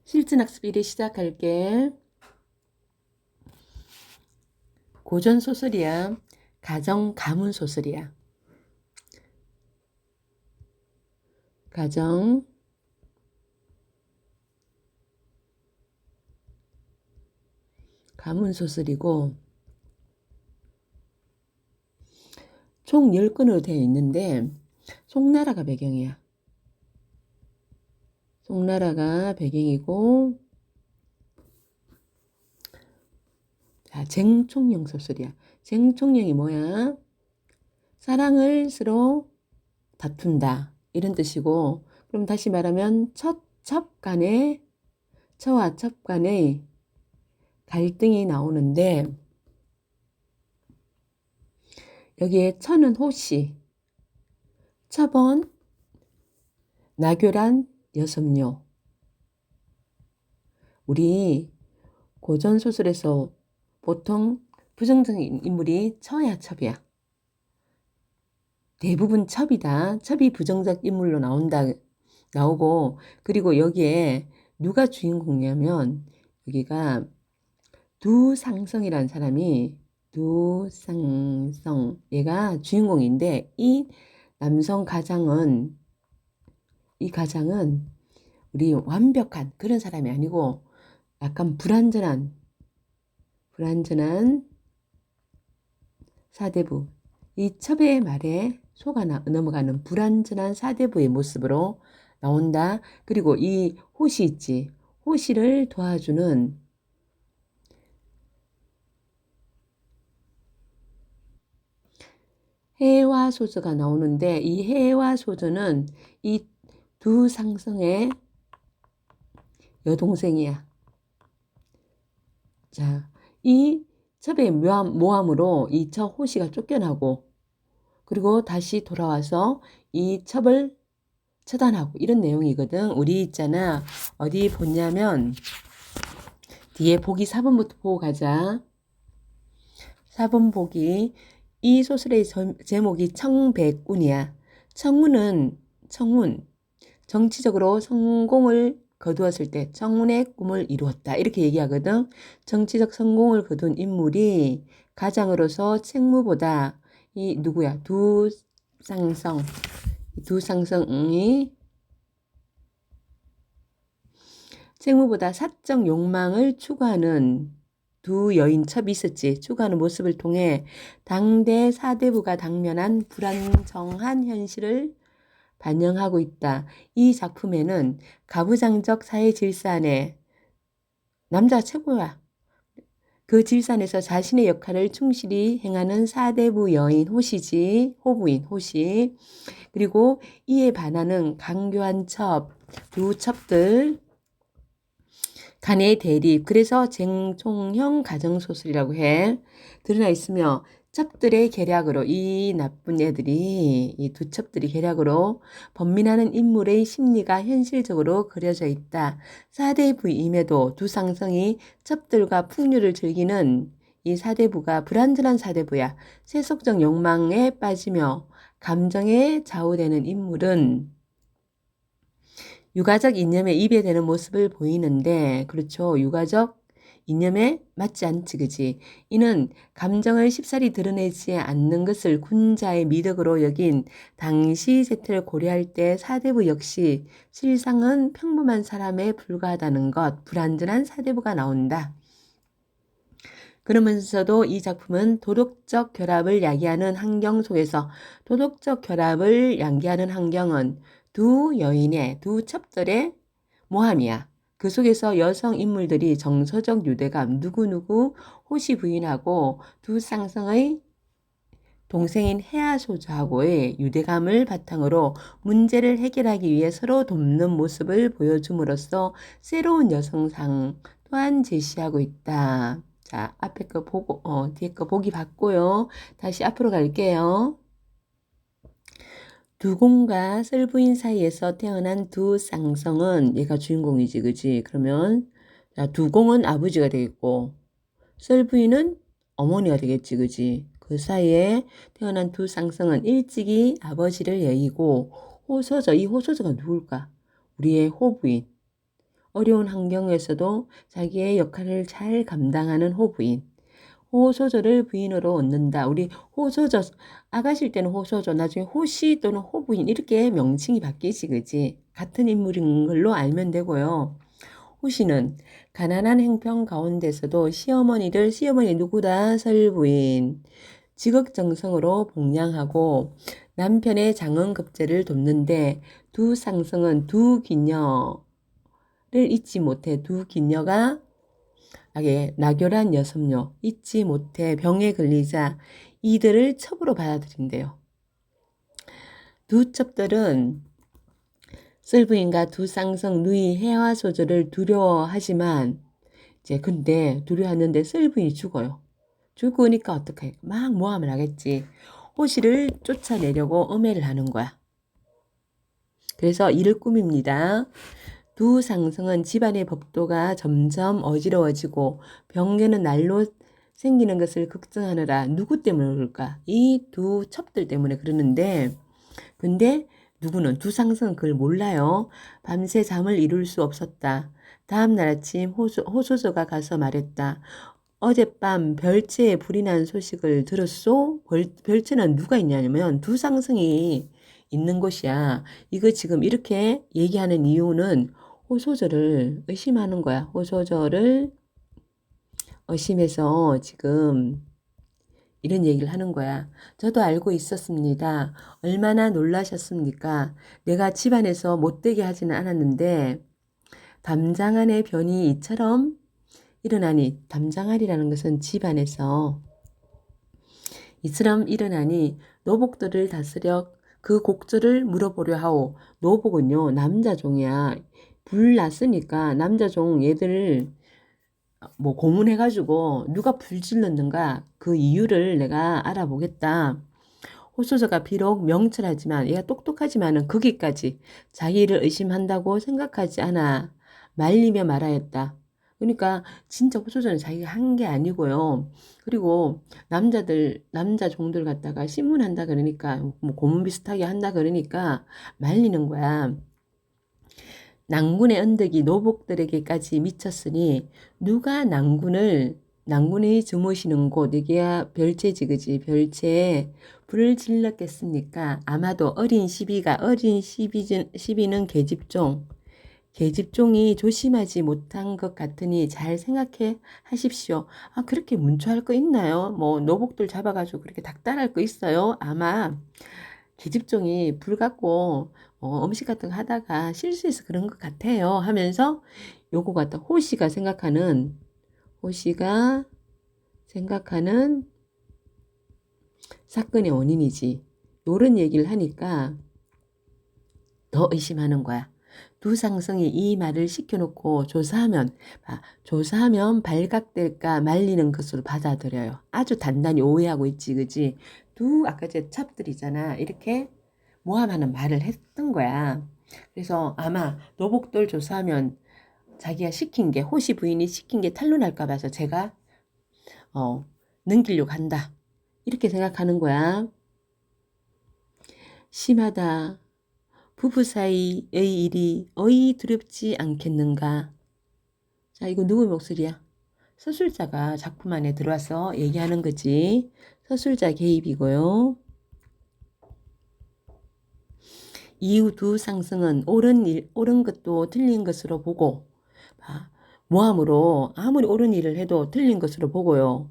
실전학습 1회 시작할게. 고전소설이야. 가정 가문소설이야. 가정 가문소설이고 총 10권으로 되어 있는데 송나라가 배경이야. 송나라가 배경이고 자, 쟁총령 소설이야. 쟁총령이 뭐야? 사랑을 서로 다툰다 이런 뜻이고, 그럼 다시 말하면 처와 첩 간의 갈등이 나오는데, 여기에 처는 호씨, 첩은 나교란 여섬료. 우리 고전소설에서 보통 부정적인 인물이 처야 첩이야. 대부분 첩이다. 첩이 부정적 인물로 나오고, 그리고 여기에 누가 주인공이냐면 여기가 두상성이라는 사람이, 두상성, 얘가 주인공인데, 이 가장은 우리 완벽한 그런 사람이 아니고 약간 불완전한 사대부, 이 첩의 말에 속아 넘어가는 불완전한 사대부의 모습으로 나온다. 그리고 이 호시 있지, 호시를 도와주는 해화소저가 나오는데, 이 해화소저는 이 두 상성의 여동생이야. 자, 이 첩의 모함으로 이 첩 호시가 쫓겨나고, 그리고 다시 돌아와서 이 첩을 처단하고, 이런 내용이거든. 우리 있잖아, 어디 보냐면 뒤에 보기 4번부터 보고 가자. 4번 보기. 이 소설의 제목이 청백운이야. 청운은 정치적으로 성공을 거두었을 때 청운의 꿈을 이루었다 이렇게 얘기하거든. 정치적 성공을 거둔 인물이 가장으로서 책무보다 이 누구야? 두상성이 책무보다 사적 욕망을 추구하는 두 여인 첩이 있었지. 추구하는 모습을 통해 당대 사대부가 당면한 불안정한 현실을 반영하고 있다. 이 작품에는 가부장적 사회 질서 안에 남자가 최고야. 그 질서 안에서 자신의 역할을 충실히 행하는 사대부 여인 호부인 호시, 그리고 이에 반하는 강교한 두 첩들 간의 대립, 그래서 쟁총형 가정소설이라고 해. 드러나 있으며 첩들의 계략으로, 이 나쁜 애들이, 이 두 첩들이 계략으로 번민하는 인물의 심리가 현실적으로 그려져 있다. 사대부임에도 두 상성이 첩들과 풍류를 즐기는 이 사대부가 불완전한 사대부야. 세속적 욕망에 빠지며 감정에 좌우되는 인물은 유가적 이념에 입에대는 모습을 보이는데, 그렇죠. 유가적 이념에 맞지 않지, 그지? 이는 감정을 쉽사리 드러내지 않는 것을 군자의 미덕으로 여긴 당시 세태를 고려할 때 사대부 역시 실상은 평범한 사람에 불과하다는 것, 불완전한 사대부가 나온다. 그러면서도 이 작품은 도덕적 결합을 야기하는 환경 속에서, 도덕적 결합을 야기하는 환경은 두 첩들의 모함이야. 그 속에서 여성 인물들이 정서적 유대감, 누구누구 호시 부인하고 두 쌍성의 동생인 해아소저하고의 유대감을 바탕으로 문제를 해결하기 위해 서로 돕는 모습을 보여줌으로써 새로운 여성상 또한 제시하고 있다. 자, 앞에 거 보고, 뒤에 거 보기 봤고요. 다시 앞으로 갈게요. 두공과 썰부인 사이에서 태어난 두 쌍성은 얘가 주인공이지, 그지? 그러면 자, 두공은 아버지가 되겠고 썰부인은 어머니가 되겠지, 그지? 그 사이에 태어난 두 쌍성은 일찍이 아버지를 여의고 이 호소저가 누굴까? 우리의 호부인, 어려운 환경에서도 자기의 역할을 잘 감당하는 호부인. 호소저를 부인으로 얻는다. 우리 호소저, 아가실 때는 호소저, 나중에 호시 또는 호부인 이렇게 명칭이 바뀌지, 그지? 같은 인물인 걸로 알면 되고요. 호시는 가난한 행편 가운데서도 시어머니 누구다? 설부인. 지극정성으로 복량하고 남편의 장언급제를 돕는데 두 상승은 두 기녀를 잊지 못해 두 기녀가 나교란 여성녀 잊지 못해 병에 걸리자 이들을 첩으로 받아들인대요. 두 첩들은 설부인과 두 쌍성 누이 해와 소저를 두려워하지만 근데 두려워하는데 설부인이 죽어요. 죽으니까 어떡해? 막 모함을 하겠지. 호시를 쫓아내려고 음해를 하는 거야. 그래서 이를 꾸밉니다. 두 상승은 집안의 법도가 점점 어지러워지고 병계는 날로 생기는 것을 걱정하느라 누구 때문에 그럴까? 이 두 첩들 때문에 그러는데 근데 누구는 두 상승은 그걸 몰라요. 밤새 잠을 이룰 수 없었다. 다음 날 아침 호소저가 가서 말했다. 어젯밤 별채에 불이 난 소식을 들었소? 별채는 누가 있냐면 두 상승이 있는 곳이야. 이거 지금 이렇게 얘기하는 이유는 호소저를 의심하는 거야. 호소저를 의심해서 지금 이런 얘기를 하는 거야. 저도 알고 있었습니다. 얼마나 놀라셨습니까? 내가 집안에서 못되게 하지는 않았는데 담장 안의 변이 이처럼 일어나니 담장알이라는 것은 집안에서 이처럼 일어나니 노복들을 다스려 그 곡절을 물어보려 하오. 노복은요 남자종이야. 불 났으니까 남자종 얘들 뭐 고문해가지고 누가 불 질렀는가 그 이유를 내가 알아보겠다. 호소저가 비록 명철하지만 얘가 똑똑하지만은 거기까지 자기를 의심한다고 생각하지 않아 말리며 말하였다. 그러니까 진짜 호소저는 자기가 한 게 아니고요. 그리고 남자 종들 갖다가 신문한다 그러니까 뭐 고문 비슷하게 한다 그러니까 말리는 거야. 낭군의 언덕이 노복들에게까지 미쳤으니 누가 낭군이 주무시는 곳 여기야 별채지 그지 별채에 불을 질렀겠습니까? 아마도 어린 시비는 계집종이 조심하지 못한 것 같으니 잘 생각해 하십시오. 아 그렇게 문초할 거 있나요? 뭐 노복들 잡아가지고 그렇게 닥달할 거 있어요? 아마 계집종이 불 갖고 음식 같은 거 하다가 실수해서 그런 것 같아요 하면서 요거 같다. 호시가 생각하는 사건의 원인이지. 요런 얘기를 하니까 더 의심하는 거야. 두 상성이 이 말을 시켜놓고 조사하면 발각될까 말리는 것으로 받아들여요. 아주 단단히 오해하고 있지, 그지? 아까 제 첩들이잖아. 이렇게 모함하는 말을 했던 거야. 그래서 아마 노복돌 조사하면 자기가 호시 부인이 시킨 게 탄로날까 봐서 제가 넘기려고 한다. 이렇게 생각하는 거야. 심하다. 부부 사이의 일이 어이 두렵지 않겠는가? 자, 이거 누구 목소리야? 서술자가 작품 안에 들어와서 얘기하는 거지. 서술자 개입이고요. 이후 두 상승은 옳은 것도 틀린 것으로 보고, 모함으로 아무리 옳은 일을 해도 틀린 것으로 보고요.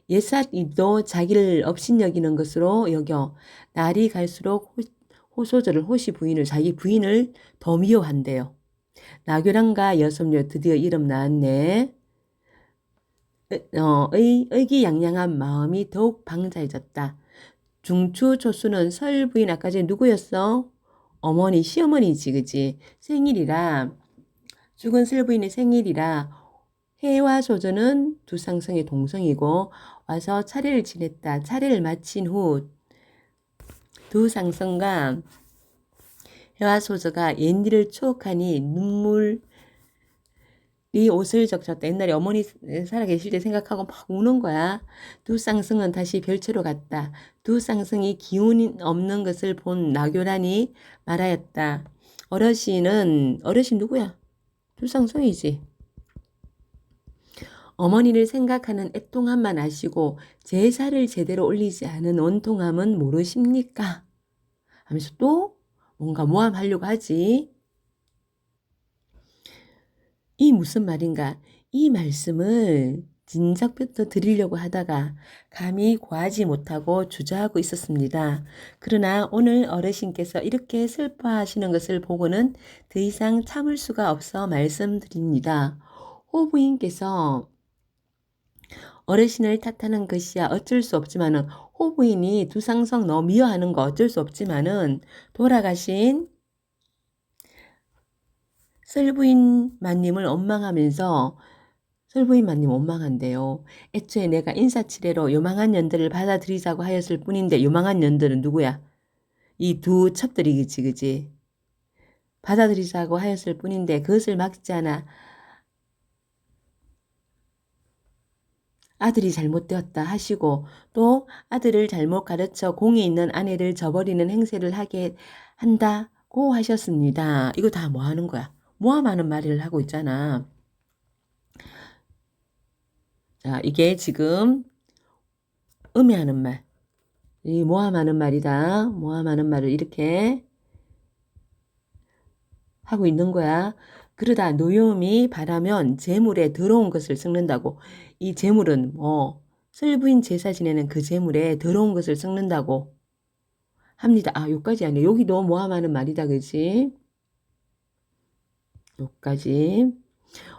옛사이도 자기를 업신여기는 것으로 여겨 날이 갈수록 호시 부인을 자기 부인을 더 미워한대요. 나교랑과 여섭녀 드디어 이름 나왔네. 의기양양한 마음이 더욱 방자해졌다. 중추초수는 설 부인 아까 전에 누구였어? 시어머니지 그지? 생일이라 죽은 설 부인의 생일이라 해와 소저는 두 상성의 동성이고 와서 차례를 지냈다. 차례를 마친 후 두 상성과 해와 소저가 옛일을 추억하니 눈물이 옷을 적셨다. 옛날에 어머니 살아계실 때 생각하고 막 우는 거야. 두 쌍승은 다시 별채로 갔다. 두 쌍승이 기운이 없는 것을 본 나교란이 말하였다. 어르신 누구야? 두상성이지. 어머니를 생각하는 애통함만 아시고 제사를 제대로 올리지 않은 원통함은 모르십니까? 하면서 또 뭔가 모함하려고 하지. 이 무슨 말인가? 이 말씀을 진작부터 드리려고 하다가 감히 고하지 못하고 주저하고 있었습니다. 그러나 오늘 어르신께서 이렇게 슬퍼하시는 것을 보고는 더 이상 참을 수가 없어 말씀드립니다. 호부인께서 어르신을 탓하는 것이야 어쩔 수 없지만은, 호부인이 두상성 너 미워하는 거 어쩔 수 없지만은, 돌아가신 설부인 마님을 원망하면서, 설부인 마님 원망한대요. 애초에 내가 인사치레로 요망한 년들을 받아들이자고 하였을 뿐인데, 요망한 년들은 누구야? 이 두 첩들이겠지, 그지? 받아들이자고 하였을 뿐인데 그것을 막지 않아 아들이 잘못되었다 하시고, 또 아들을 잘못 가르쳐 공에 있는 아내를 저버리는 행세를 하게 한다고 하셨습니다. 이거 다 뭐 하는 거야? 모함하는 말을 하고 있잖아. 자, 이게 지금 음해하는 말. 이 모함하는 말이다. 모함하는 말을 이렇게 하고 있는 거야. 그러다 노여움이 바라면 재물에 더러운 것을 섞는다고. 이 재물은 뭐 설부인 제사 지내는 그 재물에 더러운 것을 섞는다고 합니다. 아, 요까지 아니야. 여기도 모함하는 말이다. 그지? 요까지.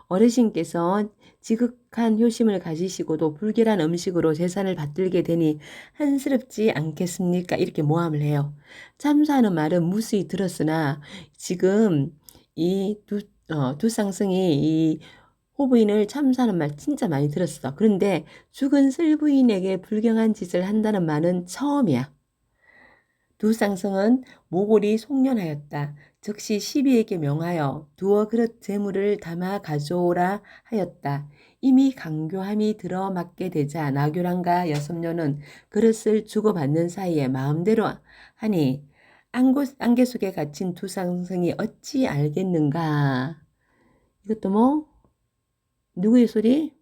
어르신께서 지극한 효심을 가지시고도 불결한 음식으로 재산을 받들게 되니 한스럽지 않겠습니까? 이렇게 모함을 해요. 참수하는 말은 무수히 들었으나 지금 이 두상승이 이 호부인을 참수하는 말 진짜 많이 들었어. 그런데 죽은 슬부인에게 불경한 짓을 한다는 말은 처음이야. 두상승은 모골이 송년하였다. 즉시 시비에게 명하여 두어 그릇 재물을 담아 가져오라 하였다. 이미 강교함이 들어맞게 되자 나교랑과 여섭녀는 그릇을 주고받는 사이에 마음대로 하니 안개 속에 갇힌 두상승이 어찌 알겠는가. 이것도 뭐 누구의 소리?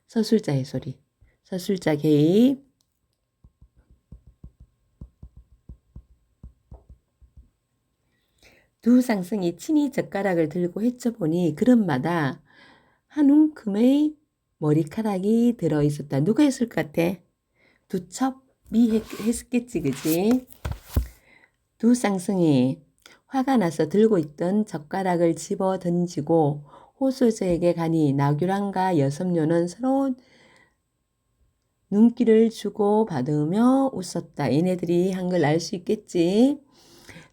서술자의 소리. 서술자 개입. 두상승이 친히 젓가락을 들고 헤쳐보니 그릇마다 한 움큼의 머리카락이 들어있었다. 누가 했을 것 같아? 두첩이 했겠지, 그지? 두상승이 화가 나서 들고 있던 젓가락을 집어 던지고 호수저에게 가니 나규랑과 여섭녀는 서로 눈길을 주고 받으며 웃었다. 얘네들이 한 걸 알 수 있겠지?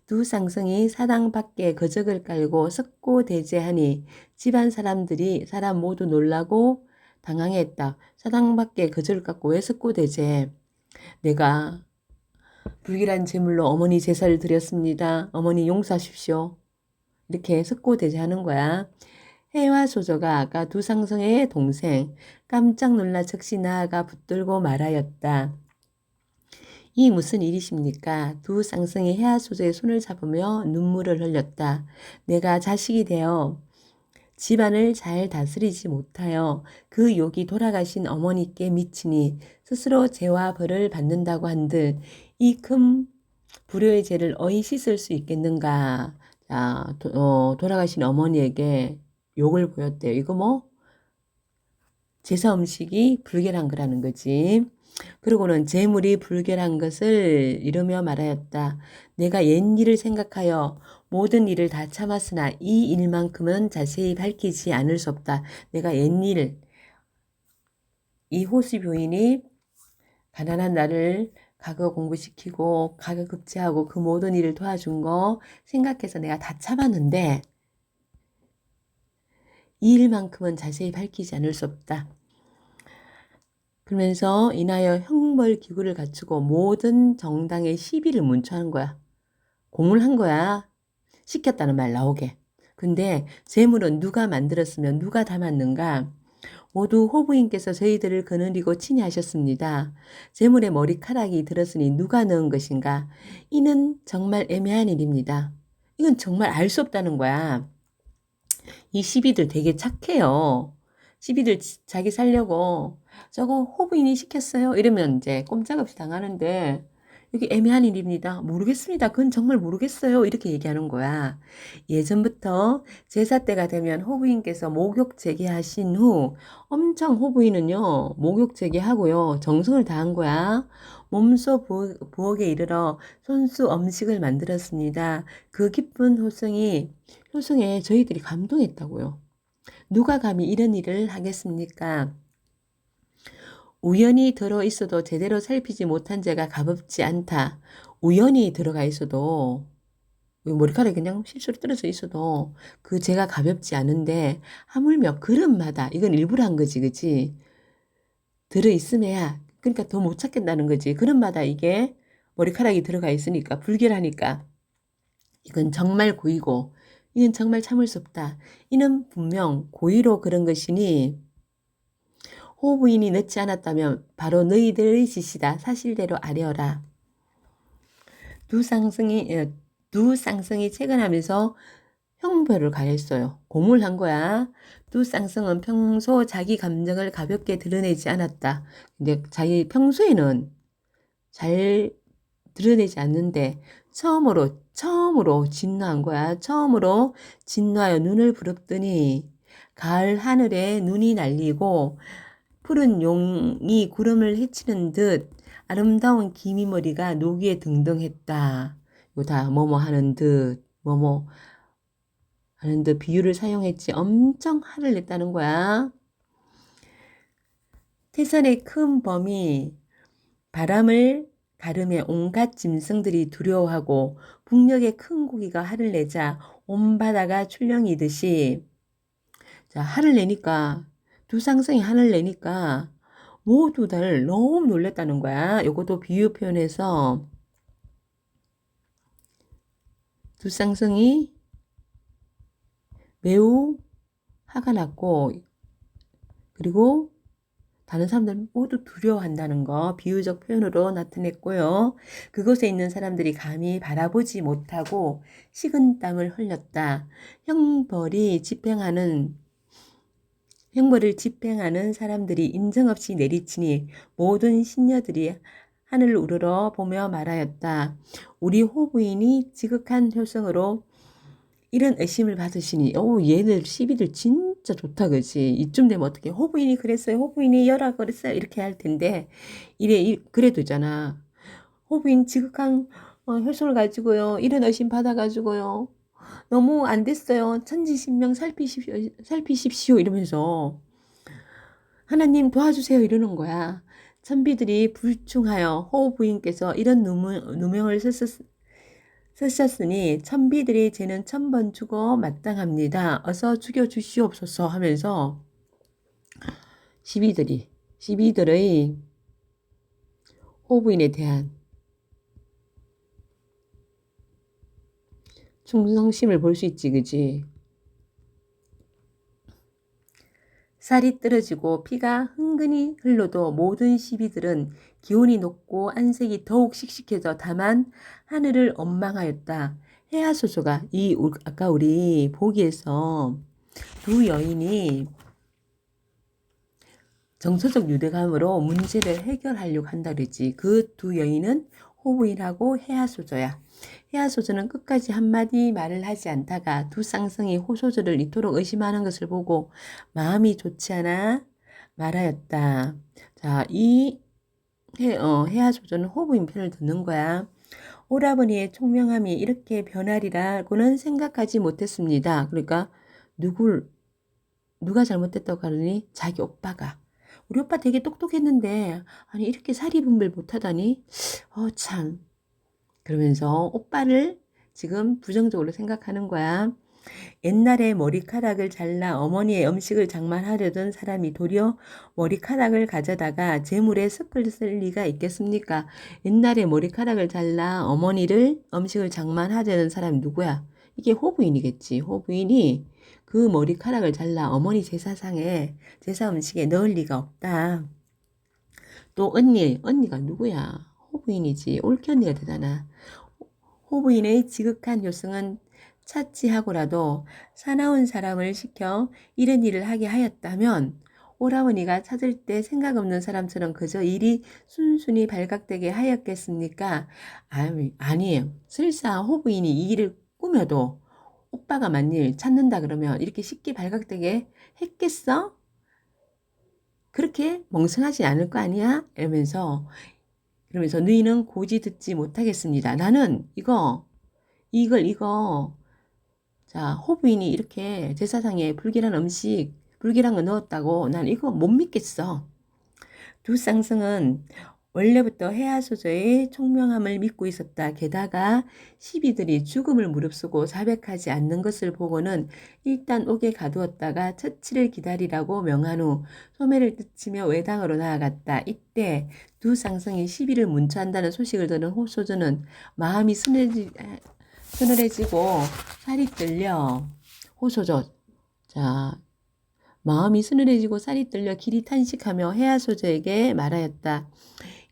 두상승이 사당 밖에 거적을 깔고 석고대죄하니 집안 사람 모두 놀라고 당황했다. 사당 밖에 거적을 깔고 왜 석고대죄? 내가 불길한 제물로 어머니 제사를 드렸습니다. 어머니 용서하십시오. 이렇게 석고대죄하는 거야. 해와 소조가 아까 두상승의 동생, 깜짝 놀라 즉시 나아가 붙들고 말하였다. 이 무슨 일이십니까? 두상승이 해아소저의 손을 잡으며 눈물을 흘렸다. 내가 자식이 되어 집안을 잘 다스리지 못하여 그 욕이 돌아가신 어머니께 미치니 스스로 죄와 벌을 받는다고 한들 이 큰 불효의 죄를 어이 씻을 수 있겠는가. 자, 돌아가신 어머니에게 욕을 보였대요. 이거 뭐 제사 음식이 불결한 거라는 거지. 그러고는 재물이 불결한 것을 이르며 말하였다. 내가 옛일을 생각하여 모든 일을 다 참았으나 이 일만큼은 자세히 밝히지 않을 수 없다. 내가 옛일, 이 호수교인이 가난한 나를 가거 공부시키고 가거급제하고 그 모든 일을 도와준 거 생각해서 내가 다 참았는데 이 일만큼은 자세히 밝히지 않을 수 없다. 그러면서 인하여 형벌 기구를 갖추고 모든 정당의 시비를 문초한 거야. 공문한 거야. 시켰다는 말 나오게. 근데 재물은 누가 만들었으면 누가 담았는가? 모두 호부인께서 저희들을 거느리고 친히 하셨습니다. 재물에 머리카락이 들었으니 누가 넣은 것인가? 이는 정말 애매한 일입니다. 이건 정말 알 수 없다는 거야. 이 시비들 되게 착해요. 시비들 자기 살려고 저거 호부인이 시켰어요. 이러면 이제 꼼짝없이 당하는데 여기 애매한 일입니다. 모르겠습니다. 그건 정말 모르겠어요. 이렇게 얘기하는 거야. 예전부터 제사 때가 되면 호부인께서 목욕 재개하신 후 엄청 호부인은요, 목욕 재개하고요, 정성을 다한 거야. 몸소 부엌에 이르러 손수 음식을 만들었습니다. 그 기쁜 효성에 저희들이 감동했다고요. 누가 감히 이런 일을 하겠습니까? 우연히 들어 있어도 제대로 살피지 못한 죄가 값없지 않다. 우연히 들어가 있어도 머리카락이 그냥 실수로 떨어져 있어도 그 죄가 가볍지 않은데 하물며 그릇마다 이건 일부러 한 거지, 그치? 들어 있음에야 그러니까 더 못 찾겠다는 거지. 그릇마다 이게 머리카락이 들어가 있으니까 불결하니까 이건 정말 고의고 이건 정말 참을 수 없다. 이는 분명 고의로 그런 것이니 호부인이 넣지 않았다면 바로 너희들의 짓이다. 사실대로 아뢰어라. 두 쌍성이 채근하면서 형벌을 가했어요. 고물한 거야. 두 쌍성은 평소 자기 감정을 가볍게 드러내지 않았다. 근데 자기 평소에는 잘 드러내지 않는데 처음으로 진노한 거야. 처음으로 진노하여 눈을 부릅더니 가을 하늘에 눈이 날리고 푸른 용이 구름을 헤치는 듯 아름다운 기미머리가 노기에 등등했다. 이거 다 뭐뭐 하는 듯 뭐뭐 하는 듯 비유를 사용했지. 엄청 화를 냈다는 거야. 태산의 큰 범이 바람을 가르며 온갖 짐승들이 두려워하고 북녘의 큰 고기가 화를 내자 온 바다가 출렁이듯이 자, 화를 내니까 두 쌍성이 화를 내니까 모두들 너무 놀랬다는 거야. 요것도 비유 표현해서 두 쌍성이 매우 화가 났고 그리고 다른 사람들 모두 두려워한다는 거 비유적 표현으로 나타냈고요. 그곳에 있는 사람들이 감히 바라보지 못하고 식은땀을 흘렸다. 형벌을 집행하는 사람들이 인정없이 내리치니 모든 신녀들이 하늘을 우러러 보며 말하였다. 우리 호부인이 지극한 효성으로 이런 의심을 받으시니 얘들 시비들 진짜 좋다 그지. 이쯤 되면 어떻게 호부인이 그랬어요. 호부인이 열하 그랬어요. 이렇게 할 텐데 그래도 있잖아. 호부인 지극한 효성을 가지고요. 이런 의심 받아가지고요. 너무 안 됐어요. 천지신명 살피십시오 이러면서 하나님 도와주세요 이러는 거야. 천비들이 불충하여 호부인께서 이런 누명을 쓰셨으니 천비들이 죄는 1000번 주고 마땅합니다. 어서 죽여주시옵소서 하면서 시비들의 호부인에 대한 충성심을 볼 수 있지, 그지? 살이 떨어지고 피가 흥건히 흘러도 모든 시비들은 기온이 높고 안색이 더욱 씩씩해져 다만 하늘을 원망하였다. 해하소서가 아까 우리 보기에서 두 여인이 정서적 유대감으로 문제를 해결하려고 한다 그랬지. 그 두 여인은 호부인하고 해하소저야. 해하소저는 끝까지 한마디 말을 하지 않다가 두 쌍성이 호소저를 이토록 의심하는 것을 보고 마음이 좋지 않아 말하였다. 자, 이 해하소저는 호부인 편을 듣는 거야. 오라버니의 총명함이 이렇게 변하리라고는 생각하지 못했습니다. 그러니까 누가 잘못됐다고 하더니 자기 오빠가 우리 오빠 되게 똑똑했는데 아니 이렇게 사리분별 못하다니 참 그러면서 오빠를 지금 부정적으로 생각하는 거야. 옛날에 머리카락을 잘라 어머니의 음식을 장만하려던 사람이 도리어 머리카락을 가져다가 재물에 섞을 리가 있겠습니까? 옛날에 머리카락을 잘라 어머니를 음식을 장만하려는 사람이 누구야? 이게 호부인이겠지. 호부인이 그 머리카락을 잘라 어머니 제사 음식에 넣을 리가 없다. 또 언니가 누구야? 호부인이지. 옳게 언니가 되잖아. 호부인의 지극한 효성은 차치하고라도 사나운 사람을 시켜 이런 일을 하게 하였다면 오라버니가 찾을 때 생각 없는 사람처럼 그저 일이 순순히 발각되게 하였겠습니까? 아니에요. 설사 호부인이 이 일을 꾸며도 오빠가 만일 찾는다 그러면 이렇게 쉽게 발각되게 했겠어? 그렇게 멍청하지 않을 거 아니야? 그러면서 너희는 고지 듣지 못하겠습니다. 나는 이거 자, 호부인이 이렇게 제사상에 불길한 거 넣었다고 난 이거 못 믿겠어. 두 쌍승은 원래부터 해하소저의 총명함을 믿고 있었다. 게다가 시비들이 죽음을 무릅쓰고 자백하지 않는 것을 보고는 일단 옥에 가두었다가 처치를 기다리라고 명한 후 소매를 뜯으며 외당으로 나아갔다. 이때 두 쌍승이 시비를 문초한다는 소식을 들은 호소저는 마음이 서늘해지고 살이 떨려. 호소저. 자, 마음이 서늘해지고 살이 떨려 길이 탄식하며 해하소저에게 말하였다.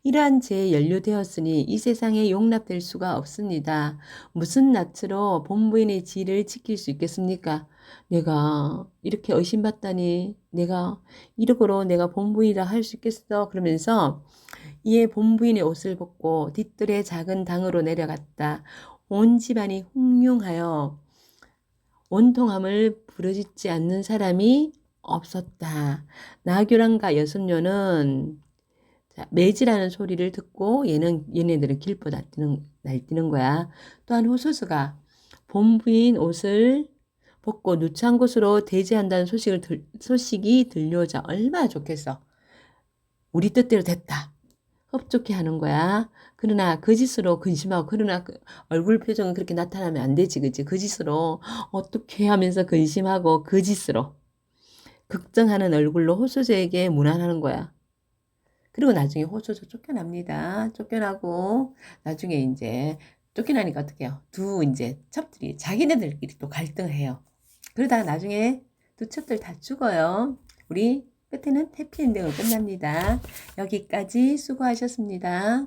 이러한 죄에 연루되었으니 이 세상에 용납될 수가 없습니다. 무슨 낯으로 본부인의 지를 지킬 수 있겠습니까? 내가 이렇게 의심받다니 내가 이러고로 내가 본부인이라 할 수 있겠어? 그러면서 이에 본부인의 옷을 벗고 뒷뜰의 작은 당으로 내려갔다. 온 집안이 흉흉하여 원통함을 부르짖지 않는 사람이 없었다. 나교랑과 여선녀는 매지라는 소리를 듣고 얘네들은 길보 날뛰는 거야. 또한 호소스가 본부인 옷을 벗고 누추한 곳으로 대지한다는 소식이 들려오자 얼마나 좋겠어. 우리 뜻대로 됐다. 흡족해 하는 거야. 그러나 거짓으로 근심하고 그러나 얼굴 표정은 그렇게 나타나면 안 되지. 그치? 거짓으로 어떻게 하면서 근심하고 거짓으로 걱정하는 얼굴로 호소제에게 무난하는 거야. 그리고 나중에 호소저 쫓겨납니다. 쫓겨나고 나중에 이제 쫓겨나니까 어떻게 해요? 두 이제 첩들이 자기네들끼리 또 갈등을 해요. 그러다가 나중에 두 첩들 다 죽어요. 우리 끝에는 해피엔딩으로 끝납니다. 여기까지 수고하셨습니다.